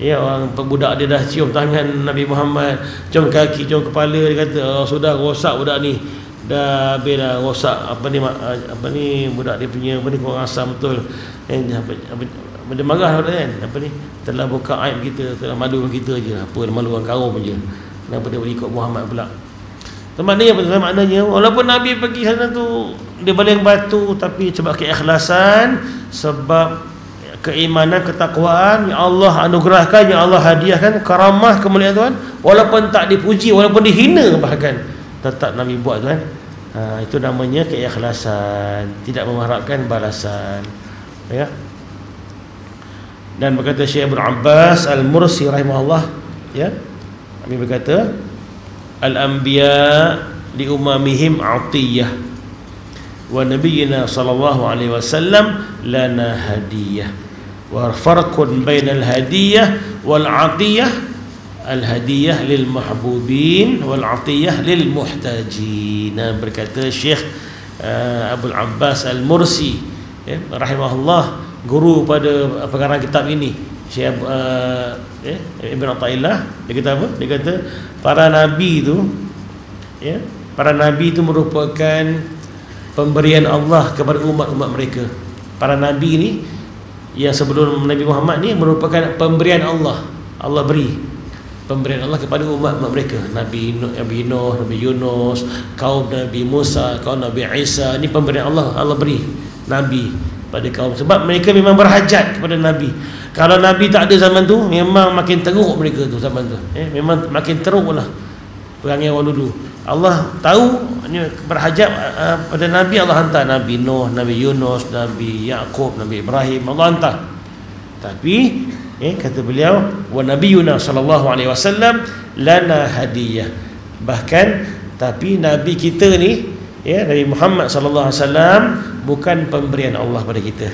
ya, orang budak dia dah cium tangan Nabi Muhammad, cium kaki, cium kepala. Dia kata, sudah rosak budak ni, dah habis dah rosak apa ni budak dia punya kurang asam betul. Dia marah kan, telah buka aib kita, telah malukan kita je. Apa malukan kaum je, kenapa dia boleh ikut Muhammad pula? Maknanya walaupun Nabi pergi sana tu dia baling batu, tapi sebab keikhlasan, sebab keimanan, ketakwaan yang Allah anugerahkan, yang Allah hadiahkan, karamah, kemuliaan Tuhan, walaupun tak dipuji, walaupun dihina bahkan, tetap Nabi buat Tuhan. Itu namanya keikhlasan, tidak mengharapkan balasan ya. Dan berkata Syekh Ibn Abbas Al-Mursi rahimahullah ya, Nabi berkata, al-anbiya li umamihim atiyah wa nabiyyina sallallahu alaihi wasallam lana hadiyah wa farqun bainal hadiyah wal atiyah. Al-hadiyah lil mahbubin wal atiyah lil muhtajin. Berkata Syekh Abdul Abbas Al-Mursi, rahimahullah, guru pada pengarang kitab ini, Syekh Ibn Athaillah. Dia kata apa? Dia kata para nabi itu, para nabi itu merupakan pemberian Allah kepada umat-umat mereka. Para nabi ini yang sebelum Nabi Muhammad ni merupakan pemberian Allah. Allah beri pemberian Allah kepada umat-umat mereka. Nabi Nuh, Nabi Yunus, kaum Nabi Musa, kaum Nabi Isa. Ini pemberian Allah. Allah beri nabi pada kaum, sebab mereka memang berhajat kepada nabi. Kalau nabi tak ada zaman tu, memang makin teruk mereka tu zaman tu. Memang makin teruklah perangai orang dulu. Allah tahu berhajat pada nabi, Allah hantar Nabi Nuh, Nabi Yunus, Nabi Yaqub, Nabi Ibrahim, Allah hantar. Tapi kata beliau, wa nabiyuna sallallahu alaihi wasallam lana hadiyah. Bahkan tapi nabi kita ni, Nabi Muhammad sallallahu alaihi wasallam bukan pemberian Allah pada kita.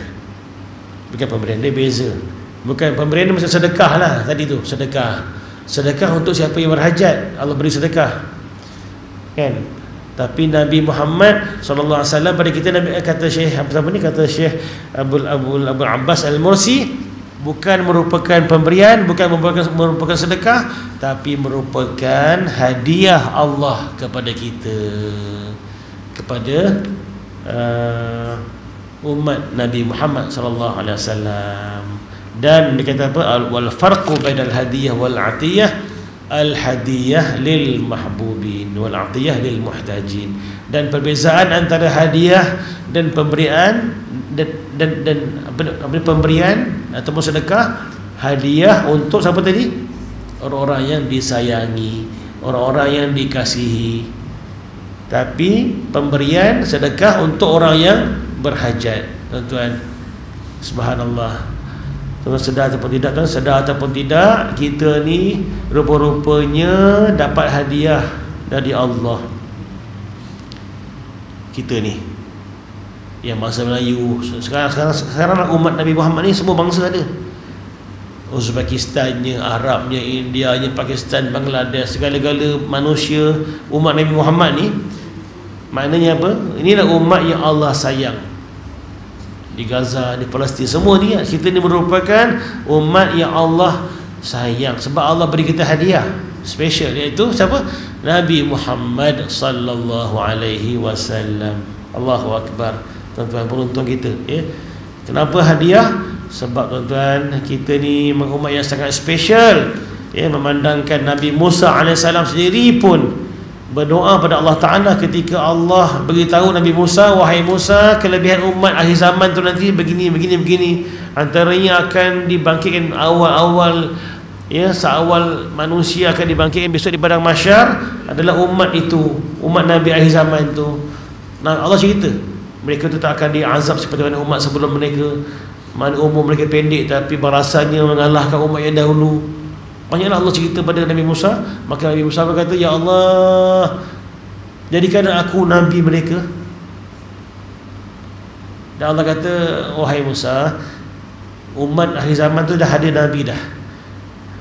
Bukan pemberian, dia beza. Bukan pemberian dia macam sedekah lah tadi tu, sedekah. Sedekah untuk siapa yang berhajat, Allah beri sedekah. Kan? Tapi Nabi Muhammad sallallahu alaihi wasallam pada kita, Nabi kata Syekh apa ni, kata Syekh Abdul Abbas Al-Mursi, bukan merupakan pemberian, bukan merupakan sedekah, tapi merupakan hadiah Allah kepada kita, kepada umat Nabi Muhammad sallallahu alaihi wasallam. Dan dia kata apa? Wal farqu bainal hadiyah wal atiyah, al hadiyah lil mahbubin wal atiyah lil muhtajin. Dan perbezaan antara hadiah dan pemberian dan pemberian ataupun sedekah, hadiah untuk siapa tadi? Orang-orang yang disayangi, orang-orang yang dikasihi. Tapi pemberian sedekah untuk orang yang berhajat. Tuan-tuan, subhanallah. Tuan sedar ataupun tidak, tuan sedar ataupun tidak, kita ni rupa-rupanya dapat hadiah dari Allah. Kita ni yang bangsa Melayu sekarang umat Nabi Muhammad ni semua bangsa ada. Uzbekistannya, Arabnya, Indianya, Pakistan, Bangladesh, segala-gala manusia umat Nabi Muhammad ni. Maknanya apa? Inilah umat yang Allah sayang. Di Gaza, di Palestin, semua ni kita ni merupakan umat yang Allah sayang. Sebab Allah beri kita hadiah special, iaitu siapa? Nabi Muhammad sallallahu alaihi wasallam. Allahu akbar. Tuan-tuan, beruntung kita. Kenapa hadiah? Sebab tuan-tuan, kita ni umat yang sangat special. Memandangkan Nabi Musa AS sendiri pun berdoa pada Allah Ta'ala ketika Allah beritahu Nabi Musa, wahai Musa, kelebihan umat akhir zaman tu nanti begini. Antaranya akan dibangkitkan awal-awal, seawal manusia akan dibangkitkan besok di padang mahsyar adalah umat itu, umat Nabi akhir zaman tu. Nah, Allah cerita mereka tu tak akan diazab seperti mana umat sebelum mereka. Mana umur mereka pendek tapi barasannya mengalahkan umat yang dahulu. Banyaklah Allah cerita pada Nabi Musa. Maka Nabi Musa berkata, ya Allah, jadikan aku Nabi mereka. Dan Allah kata, wahai Musa, umat akhir zaman tu dah ada Nabi dah.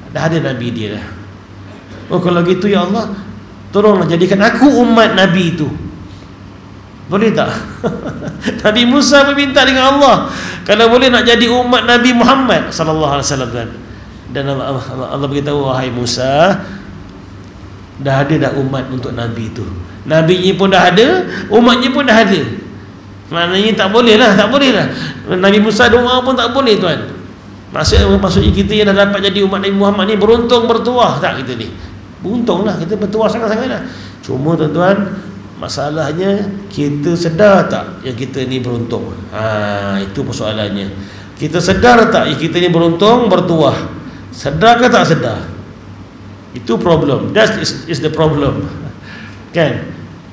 Dah ada Nabi dia dah. Oh, kalau gitu ya Allah, tolonglah jadikan aku umat Nabi itu. Boleh tak? Nabi Musa meminta dengan Allah, kalau boleh nak jadi umat Nabi Muhammad sallallahu alaihi wasallam. Dan Allah beritahu, wahai Musa, dah ada dah umat untuk Nabi itu. Nabi-nya pun dah ada, umatnya pun dah ada. Maknanya tak boleh lah. Nabi Musa doa pun tak boleh, tuan. Maksudnya kita yang dah dapat jadi umat Nabi Muhammad ni beruntung bertuah tak kita ni? Beruntunglah, kita bertuah sangat-sangat lah. Cuma tuan-tuan, masalahnya kita sedar tak yang kita ni beruntung? Itu persoalannya. Kita sedar tak yang kita ni beruntung bertuah? Sedar ke tak sedar? Itu problem. That is the problem. Kan?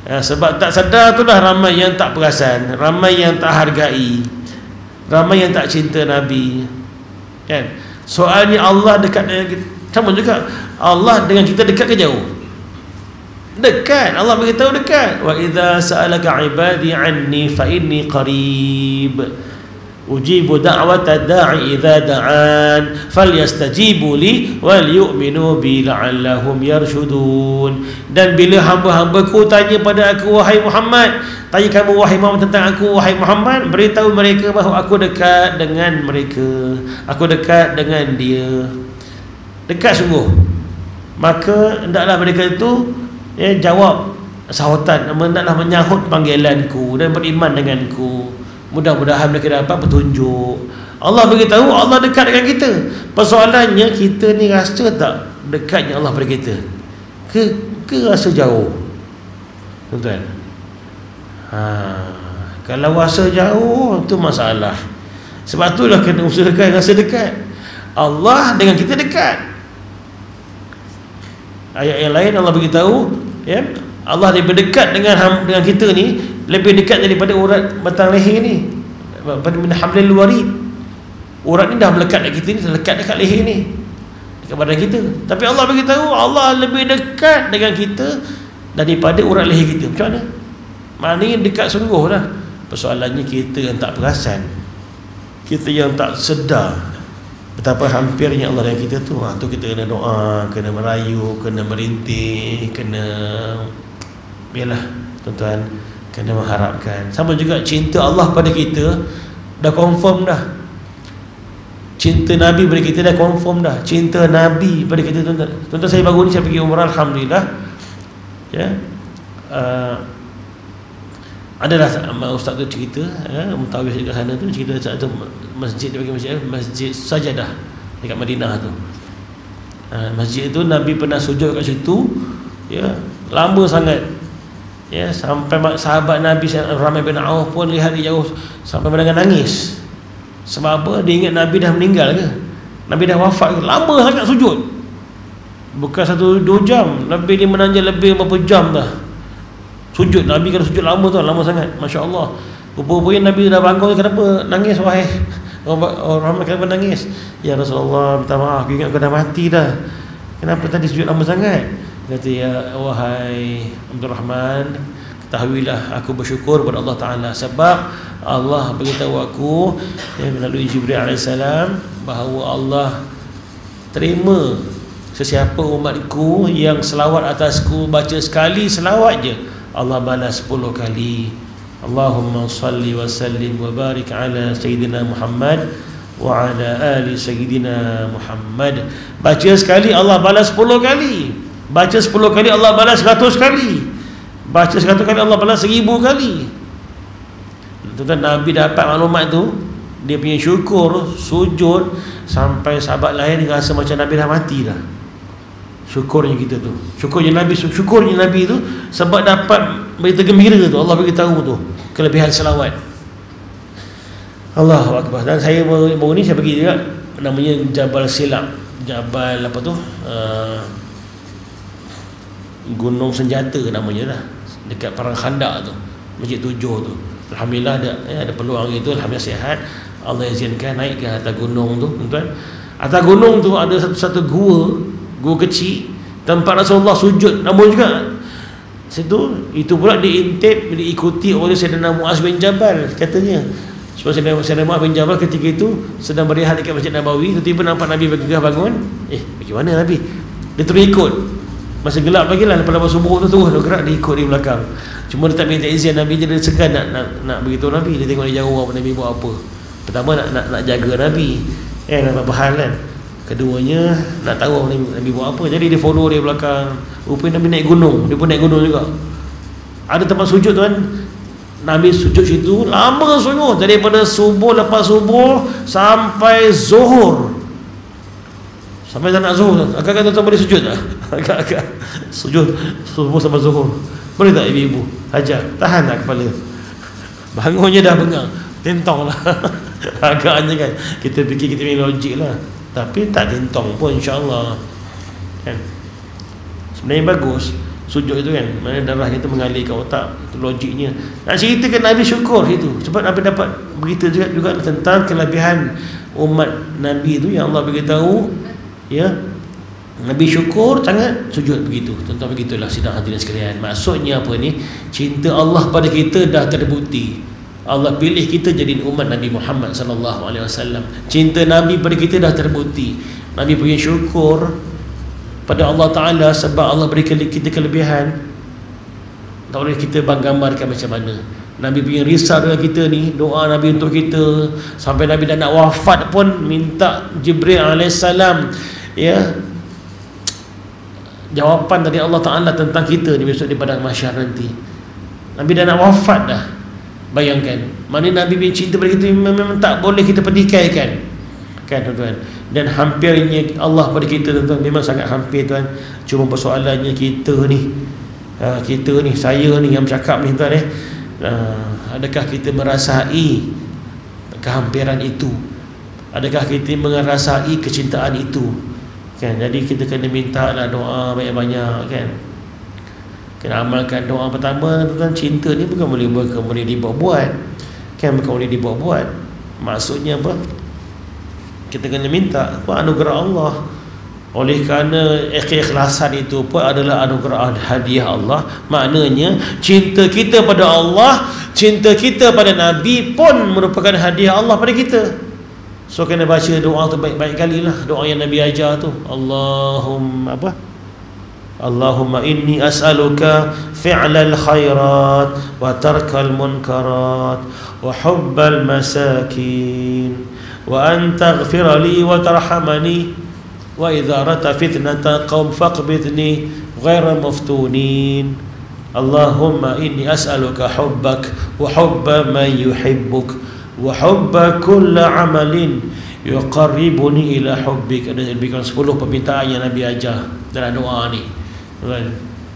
Sebab tak sedar tu dah ramai yang tak perasan, ramai yang tak hargai, ramai yang tak cinta Nabi. Kan? Soalnya Allah dekat dengan kita. Sama juga, Allah dengan kita dekat ke jauh? Dekat. Allah beritahu dekat. Wa idza sa'alaka 'ibadi 'anni fa inni qarib. Ujibu da'wata da'i idza da'an falyastajibu li wal yu'minu bi la'allahum yarshudun. Dan bila hamba-hambaku tanya pada aku, wahai Muhammad, tanya kamu wahai Muhammad tentang aku, wahai Muhammad, beritahu mereka bahawa aku dekat dengan mereka, aku dekat dengan dia, dekat sungguh. Maka hendaklah mereka itu jawab sahutan, hendaklah menyahut panggilanku dan beriman denganku. Mudah-mudahan mereka dapat petunjuk. Allah beritahu Allah dekat dengan kita. Persoalannya kita ni rasa tak dekatnya Allah pada kita, ke rasa jauh, tuan-tuan? Kalau rasa jauh tu masalah. Sebab itulah kena usahakan rasa dekat. Allah dengan kita dekat. Ayat yang lain Allah beritahu, ya, Allah lebih dekat dengan kita ni, lebih dekat daripada urat batang leher ni, pada min hablil warid. Urat ni dah melekat dekat kita ni, lekat dekat leher ni, dekat badan kita. Tapi Allah beritahu Allah lebih dekat dengan kita daripada urat leher kita. Macam mana? Maknanya dekat sungguh lah. Persoalannya kita yang tak perasan, kita yang tak sedar betapa hampirnya Allah dengan kita tu. Tu kita kena doa, kena merayu, kena merintih, kena, biarlah tuan-tuan, kena mengharapkan. Sama juga cinta Allah pada kita dah confirm dah. Cinta Nabi pada kita dah confirm dah. Cinta Nabi pada kita, tuan-tuan. Tuan-tuan, saya baru ni saya pergi umrah, alhamdulillah. Ya. Adalah ustaz tu cerita, mutawif dekat sana tu, cerita satu masjid, dia bagi masjid Sajadah dekat Madinah tu. Masjid itu Nabi pernah sujud kat situ, ya, lama sangat. Ya, sampai sahabat Nabi Ramai bin Auf pun lihat dia jauh, sampai mereka nangis. Sebab apa? Dia ingat Nabi dah meninggal ke, Nabi dah wafat ke. Lama sangat sujud, bukan 1-2 jam, lebih dia menanjak lebih berapa jam dah sujud. Nabi kalau sujud lama tu, lama sangat, Masya Allah. Rupa-rupanya Nabi dah bangun, kenapa nangis wahai orang, kenapa nangis? Ya Rasulullah, minta maaf, aku ingat kau dah mati dah, kenapa tadi sujud lama sangat? Kata, ya wahai Abdul Rahman, ketahuilah aku bersyukur kepada Allah Ta'ala sebab Allah beritahu aku, melalui Jibril AS, bahawa Allah terima sesiapa umatku yang selawat atasku, baca sekali selawat je, Allah balas 10 kali. Allahumma salli wa sallim wa barik ala Sayyidina Muhammad wa ala ali Sayyidina Muhammad. Baca sekali Allah balas 10 kali. Baca 10 kali Allah balas 100 kali. Baca 100 kali Allah balas 1000 kali. Tuan-tuan, Nabi dapat maklumat tu, dia punya syukur, sujud, sampai sahabat lain rasa macam Nabi dah mati dah. Syukurnya kita tu, syukurnya Nabi tu sebab dapat berita gembira tu, Allah beritahu tu kelebihan selawat. Allahu Akbar. Dan saya baru ni saya pergi juga, namanya Jabal Silap, Jabal apa tu, Gunung Senjata namanya lah, dekat Perang Khandak tu, Masjid 7 tu. Alhamdulillah ada peluang itu, alhamdulillah sihat, Allah izinkan naik ke atas gunung tu, tuan-tuan. Atas gunung tu ada satu gua kecil, tempat Rasulullah sujud, namun juga situ, itu pula diintip, diikuti oleh Sayyidina Muaz bin Jabal katanya. Sebab Sayyidina Muaz bin Jabal ketika itu sedang berehat dekat Masjid Nabawi, tiba-tiba nampak Nabi bergegas bangun. Bagaimana Nabi? Dia terus ikut. Masa gelap lagi lah, lepas subuh tu terus dia gerak, dia ikut di belakang. Cuma dia tak minta izin Nabi, dia segan nak beritahu Nabi. Dia tengok dia jauh Nabi buat apa. Pertama nak jaga Nabi, nak buat hal kan. Keduanya nak tahu Nabi buat apa. Jadi dia follow dia belakang. Rupanya Nabi naik gunung, dia pun naik gunung juga. Ada tempat sujud tuan, Nabi sujud situ lama sungguh, daripada subuh, lepas subuh sampai zuhur, sampai tak nak zuhur. Agak-agak tuan boleh sujud tak? Agak-agak sujud subuh sampai zuhur, boleh tak ibu-ibu? Hajar, tahan tak kepala? Bangunnya dah bengang, tentong lah. Agaknya kan, kita fikir kita punya logik lah, tapi tak tentong pun, insyaAllah kan. Sebenarnya bagus sujud itu kan, mana darah kita mengalir ke otak, itu logiknya. Nak ceritakan Nabi syukur itu sebab Nabi dapat berita juga tentang kelebihan umat Nabi itu yang Allah beritahu, ya, Nabi syukur sangat, sujud begitu. Tuan-tuan, begitulah sidang hadirin sekalian. Maksudnya apa ni? Cinta Allah pada kita dah terbukti. Allah pilih kita jadi umat Nabi Muhammad sallallahu alaihi wasallam. Cinta Nabi pada kita dah terbukti. Nabi punya syukur pada Allah Taala sebab Allah beri kita kelebihan. Tak boleh kita gambarkan macam mana. Nabi punya risau dengan kita ni, doa Nabi untuk kita, sampai Nabi dah nak wafat pun minta Jibril alaihissalam jawapan dari Allah Ta'ala tentang kita ni besok di padang mahsyar nanti. Nabi dah nak wafat dah. Bayangkan, mana Nabi punya cinta pada kita memang tak boleh kita pedikaikan, kan tuan-tuan. Dan hampirnya Allah pada kita, tuan-tuan, memang sangat hampir, tuan. Cuma persoalannya kita ni, saya ni yang bercakap ni, tuan, adakah kita merasai kehampiran itu? Adakah kita merasai kecintaan itu? Kan, jadi kita kena minta lah doa banyak-banyak, kan. Kena amalkan doa pertama, tuan. Cinta ni bukan boleh dibuat-buat, kan, bukan boleh dibuat-buat. Maksudnya apa? Kita kena minta apa? Anugerah Allah. Oleh kerana keikhlasan itu pun adalah anugerah, hadiah Allah. Maknanya cinta kita pada Allah, cinta kita pada Nabi pun merupakan hadiah Allah pada kita. So kena baca doa tu baik-baik kali lah. Doa yang Nabi ajar tu, Allahumma inni as'aluka fi'lal khairat wa tarkal munkarat wa hubbal masakin wa an taghfira li wa tarhamani wa idza rata fitnata qaum faqbidni ghaira maftunin. Allahumma inni as'aluka hubbak wa hubba man yuhibbuk wa hubba kulli amalin yuqarribuni ila hubbik. Ada lebih kurang 10 permintaan yang Nabi ajar dalam doa ni.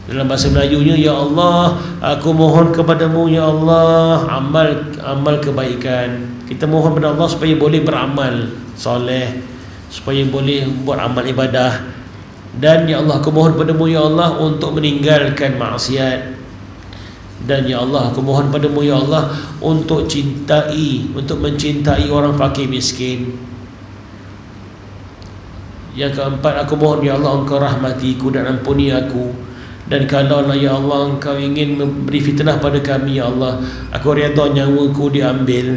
Dalam bahasa Melayunya, ya Allah, aku mohon kepadamu ya Allah amal kebaikan. Kita mohon kepada Allah supaya boleh beramal soleh, supaya boleh buat amal ibadah. Dan ya Allah, aku mohon padamu ya Allah untuk meninggalkan maksiat. Dan ya Allah, aku mohon padamu ya Allah untuk mencintai orang fakir miskin. Yang keempat, aku mohon ya Allah engkau rahmatiku dan ampuni aku. Dan kalau ya Allah engkau ingin memberi fitnah pada kami ya Allah, aku redha nyawaku diambil.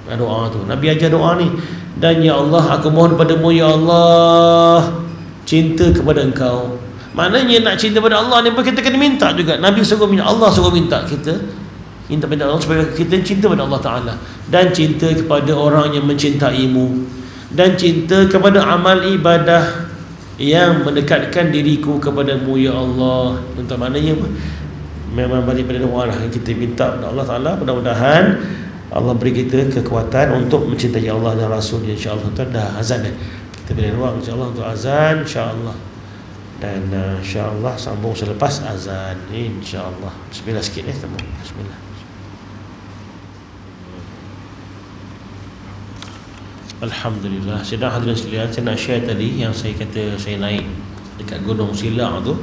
Doa tu Nabi ajar doa ni. Dan ya Allah, aku mohon padamu ya Allah cinta kepada engkau. Maknanya nak cinta pada Allah ni pun kita kena minta juga. Nabi suruh minta, Allah suruh minta kita minta pada Allah supaya kita cinta pada Allah Ta'ala, dan cinta kepada orang yang mencintaimu, dan cinta kepada amal ibadah yang mendekatkan diriku kepadamu ya Allah. Untuk maknanya memang balik pada doa lah kita minta pada Allah Ta'ala. Mudah-mudahan Allah beri kita kekuatan untuk mencintai Allah dan Rasul. InsyaAllah. Tuan, dah azan kita beri ruang insyaAllah untuk azan insyaAllah. Dan insyaAllah sambung selepas azan insyaAllah. Bismillah sikit sambung. Bismillah. Alhamdulillah. Sedang hadirin sekalian, saya nak share tadi yang saya kata saya naik dekat Gunung Silang tu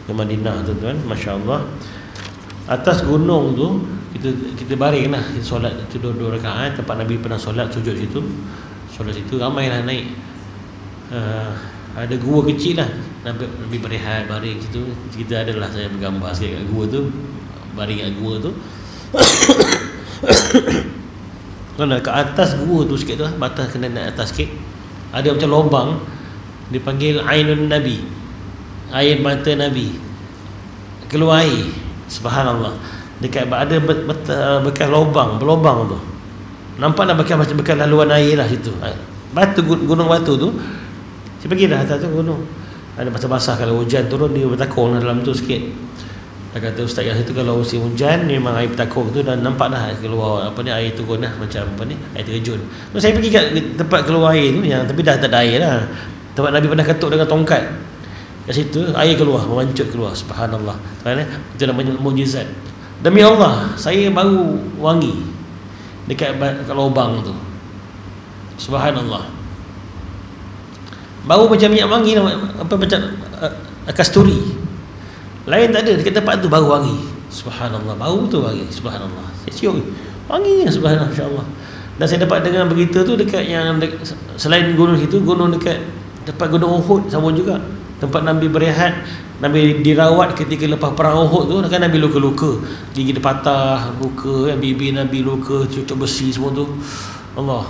ke Madinah tu, tuan. Masya Allah, atas gunung tu kita baring lah, kita solat itu 2 rakaat. Tempat Nabi pernah solat, sujud situ, solat situ. Ramai lah naik. Ada gua kecil lah, Nabi berehat baring situ. Kita adalah, saya bergambar sikit kat gua tu, baring kat gua tu. Kalau ke atas gua tu sikit tu, batas kena naik atas sikit, ada macam lubang, dipanggil Ainun Nabi, air mata Nabi, keluar air. Subhanallah. Dekat ada bekas berlubang tu, nampaklah macam bekas laluan air lah situ. Batu, gunung batu tu. Saya pergi dah atas tu gunung, ada basah-basah, kalau hujan turun dia bertakung dalam tu sikit. Dia kata ustaz yang itu kalau musim hujan memang air bertakung tu, dan nampak dah keluar air turun lah, macam air terjun. So, saya pergi kat tempat keluar air tu, yang tapi dah tak ada air lah. Tempat Nabi pernah ketuk dengan tongkat, kat situ air keluar, memancut keluar. Subhanallah. Itu namanya mukjizat. Demi Allah, saya baru wangi dekat lubang tu. Subhanallah. Bau macam minyak wangi, macam kasturi. Lain tak ada, dekat tempat tu bau wangi. Subhanallah, bau tu wangi. Subhanallah. Saya cium wangi, subhanallah, insya-Allah. Dan saya dapat dengar berita tu dekat yang selain gunung situ, gunung dekat Tempat Gunung Uhud sama juga. Tempat Nabi berehat, Nabi dirawat ketika lepas perang Uhud tu, kan Nabi luka-luka. Gigi dia patah, luka, bibir Nabi luka, cucuk besi semua tu. Allah.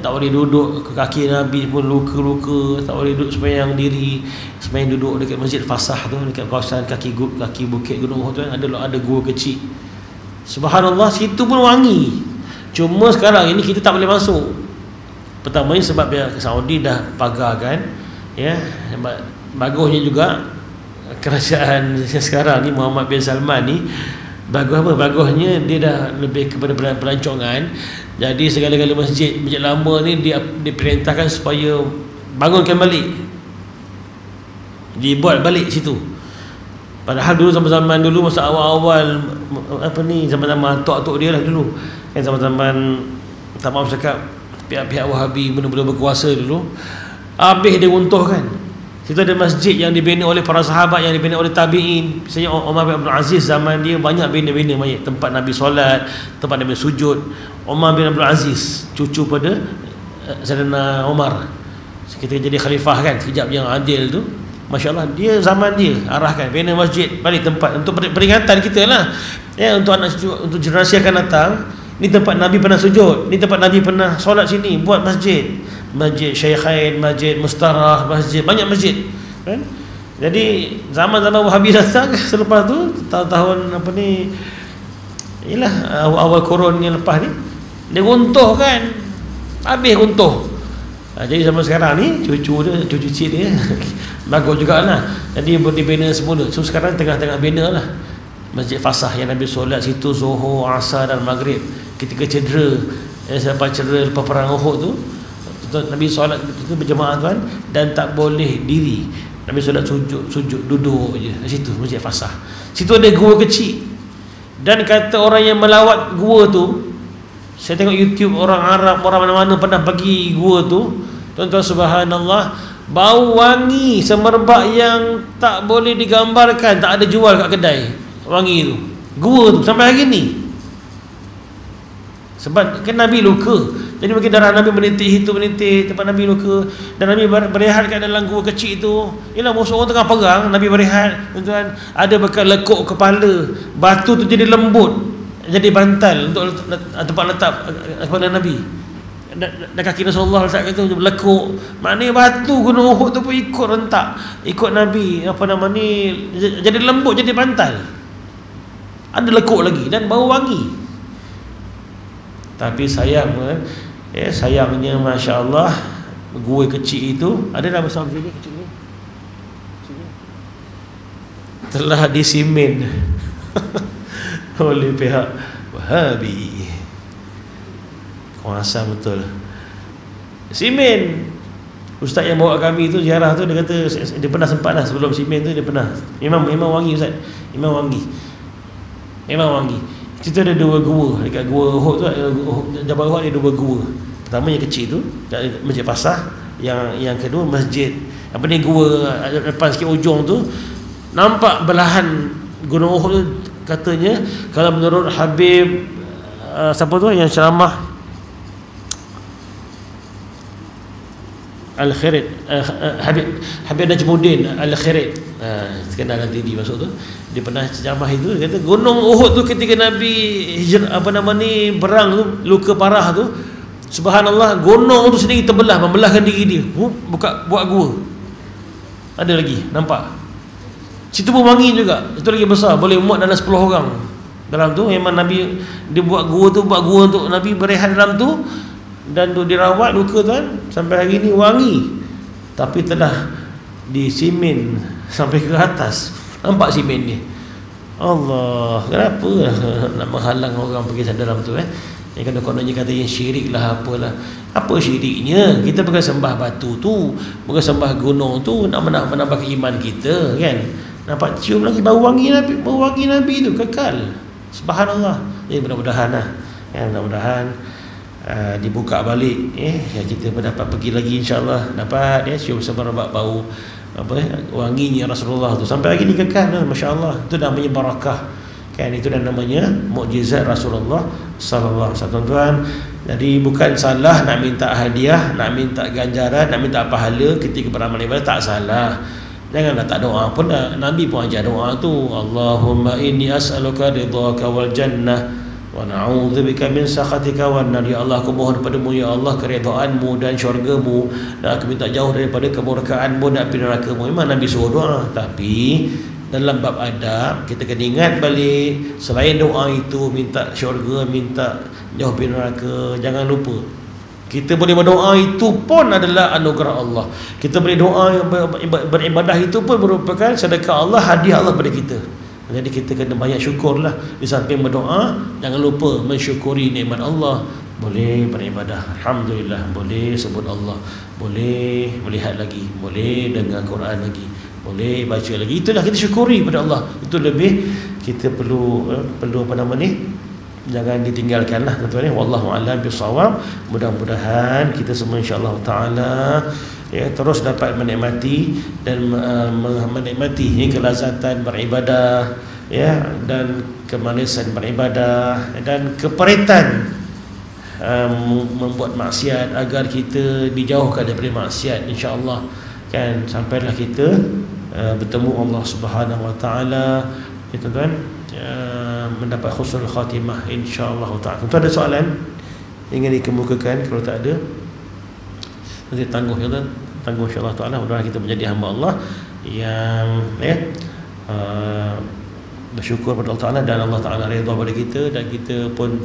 Tak boleh duduk, kaki Nabi pun luka-luka, tak boleh duduk sembahyang diri. Sembahyang duduk dekat Masjid Fasah tu, dekat kawasan kaki bukit Gunung Uhud tu, ada gua kecil. Subhanallah, situ pun wangi. Cuma sekarang ini kita tak boleh masuk. Pertamanya sebab dia Saudi dah pagarkan, bagusnya juga kerajaan sekarang ni Muhammad bin Salman ni bagus apa? Bagusnya dia dah lebih kepada pelancongan. Jadi segala-gala masjid lama ni dia diperintahkan supaya bangunkan balik, dibuat balik situ. Padahal dulu zaman-zaman dulu, masa awal-awal zaman-zaman atuk-atuk dia lah dulu, kan zaman-zaman, tak maaf cakap, pihak-pihak Wahabi benar-benar berkuasa dulu, habis dia runtuhkan. Situ ada masjid yang dibina oleh para sahabat, yang dibina oleh tabi'in. Misalnya Umar bin Abdul Aziz zaman dia banyak bina-bina banyak tempat Nabi solat, tempat Nabi sujud. Umar bin Abdul Aziz, cucu pada Sayyidina Umar, ketika jadi khalifah kan, sekejap yang adil tu, masya-Allah, dia zaman dia arahkan bina masjid balik tempat untuk peringatan kita lah, untuk anak cucu, untuk generasi akan datang. Ni tempat Nabi pernah sujud, ni tempat Nabi pernah solat sini, buat masjid. Masjid Syekhain, Masjid Mustarah, masjid, banyak masjid kan? Jadi zaman-zaman Wahabi datang, selepas tu tahun awal koron yang lepas ni, dia runtuh kan, habis runtuh. Jadi zaman sekarang ni cucu cik dia bagus jugalah, jadi dibina semula. So sekarang tengah-tengah bina lah Masjid Fasah yang Nabi solat situ Zuhur, Asar dan Maghrib ketika cedera, lepas perang Uhud tu. Nabi solat itu berjemaah tuan, dan tak boleh diri. Nabi solat sujud duduk je di situ Masjid Fasah. Situ ada gua kecil. Dan kata orang yang melawat gua tu, saya tengok YouTube, orang Arab, orang mana-mana pernah pergi gua tu, tuan-tuan, subhanallah, bau wangi semerbak yang tak boleh digambarkan, tak ada jual kat kedai wangi tu. Gua tu sampai hari ni. Sebab kan Nabi luka, jadi mungkin darah Nabi menitik, tempat Nabi luka, dan Nabi berehat kat dalam gua kecil itu. Ialah musuh orang tengah perang, Nabi berehat, tuan-tuan, ada bekas lekuk kepala, batu tu jadi lembut, jadi bantal untuk tempat letak kepala Nabi. Dan kaki Rasulullah letak kat tu lekuk. Maknanya batu Gunung Uhud tu pun ikut rentak, ikut Nabi jadi lembut, jadi bantal. Ada lekuk lagi dan bau wangi. Tapi sayangnya, masya-Allah, gua kecil itu ada dah besar macam ni, kecil ni, telah disimen oleh pihak Wahabi. Kuasa betul. Simen. Ustaz yang bawa kami tu ziarah tu, dia kata dia pernah sempat lah sebelum simen tu, dia pernah. Memang wangi Ustaz. Memang wangi. Situ ada dua gua, dekat gua Uhud tu, Jabal Uhud ada dua gua. Pertama yang kecil tu, Masjid Fasah, yang kedua masjid gua depan sikit ujung tu, nampak belahan Gunung Uhud tu. Katanya kalau menurut Habib siapa tu yang ceramah, Al-Khirid, Habib Najmuddin Al-Khirid, kenal nanti di masuk tu, dia pernah ceramah itu. Dia kata Gunung Uhud tu ketika Nabi perang tu, luka parah tu, subhanallah, gunung tu sendiri terbelah, membelahkan diri dia, buat gua. Ada lagi nampak. Situ pun wangi juga, itu lagi besar, boleh muat dalam 10 orang dalam tu. Memang Nabi dia buat gua untuk Nabi berehat dalam tu, dan tu dirawat luka tuan, sampai hari ni wangi. Tapi telah disimen sampai ke atas, nampak simen ni. Allah, kenapa nak menghalang orang pergi dalam tu Yang kononnya kata yang syirik lah, apalah. Apa syiriknya? Kita bukan sembah batu tu, bukan sembah gunung tu, nak menambah iman kita kan. Nampak cium lagi bau wangi Nabi tu kekal. Subhanallah. Mudah-mudahan lah, mudah-mudahan dibuka balik, kita dapat pergi lagi insya-Allah, dapat cium semerbak bau wanginya Rasulullah tu sampai lagi ni kekal, masya-Allah. Itu namanya barakah. Kan itu dan namanya mukjizat Rasulullah sallallahu alaihi wasallam, tuan. Jadi bukan salah nak minta hadiah, nak minta ganjaran, nak minta pahala ketika beramal ibadah, tak salah. Janganlah tak doa pun dah. Nabi pun ajar doa tu, Allahumma inni as'aluka ridhaka wal jannah wa na'udzubika min sakhatika wan nar. Ya Allah, aku mohon padamu ya Allah keridhaan-Mu dan syurga-Mu, dan aku minta jauh daripada kemurkaan-Mu dan api neraka-Mu. Memang Nabi suruh doa, tapi dalam bab adab kita kena ingat balik, selain doa itu minta syurga, minta jauh dari neraka, jangan lupa kita boleh berdoa itu pun adalah anugerah Allah. Kita boleh doa, beribadah itu pun merupakan sedekah Allah, hadiah Allah pada kita. Jadi kita kena banyak syukurlah. Di samping berdoa, jangan lupa mensyukuri nikmat Allah. Boleh beribadah, alhamdulillah, boleh sebut Allah, boleh melihat lagi, boleh dengar Quran lagi, boleh baca lagi. Itulah kita syukuri pada Allah. Itu lebih kita perlu apa nama ni, jangan ditinggalkanlah, tuan-tuan. Wallahu a'lam bissawab. Mudah-mudahan kita semua insya-Allah taala ya terus dapat menikmati dan menikmati kelazatan beribadah ya, dan kemanisan beribadah dan keperitan membuat maksiat, agar kita dijauhkan daripada maksiat insya-Allah, kan, sampailah kita bertemu Allah Subhanahu wa taala ya, tuan-tuan, mendapat husnul khatimah insya-Allah taala. Tuan ada soalan ingin dikemukakan? Kalau tak ada, nanti tangguh ya, tuan. Tangguh insya-Allah taala. Mudah-mudahan kita menjadi hamba Allah yang bersyukur pada Allah Taala, dan Allah Taala redha pada kita, dan kita pun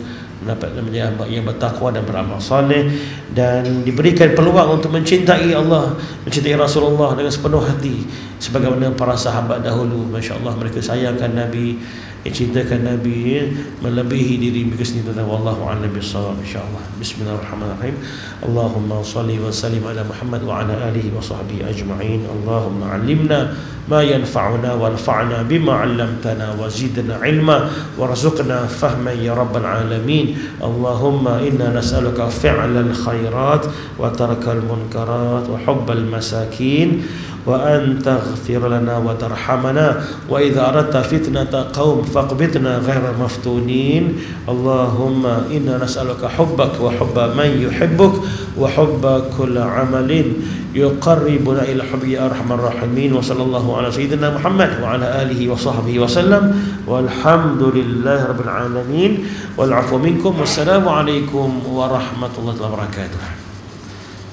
dapat menjadi hamba yang bertakwa dan beramal soleh, dan diberikan peluang untuk mencintai Allah, mencintai Rasulullah dengan sepenuh hati sebagaimana para sahabat dahulu. Masya-Allah, mereka sayangkan Nabi, cintakan Nabi melebihi diri mereka sendiri. Wallahu a'lam bissawab insyaallah. Bismillahirrahmanirrahim. Allahumma shalli wa sallim ala Muhammad wa ala alihi wa sahbihi ajma'in. Allahumma 'allimna ma yanfa'una wanfa'na bima 'allamtana wa zidna 'ilma warzuqna fahman ya rabbal alamin. Allahumma inna nas'aluka fi'lal khairat wa tarkal munkarat wa hubbal masakin wa an taghfir lana wa tarhamana wa idza aradta fitnata qaum faqbitna ghaira maftunin. Allahumma inna nas'aluka hubbak wa hubba man yuhibbuk wa hubba kulli amalin yuqarribuna ila hubbi ya arhamar rahimin. Wa sallallahu ala sayyidina Muhammad wa ala alihi wa sahbihi wa sallam walhamdulillahi rabbil alamin wal 'afwu minkum. Wassalamu alaikum warahmatullahi wabarakatuh.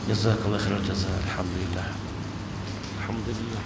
Jazakallahu khairal jazaa. Alhamdulillah. Alhamdulillah.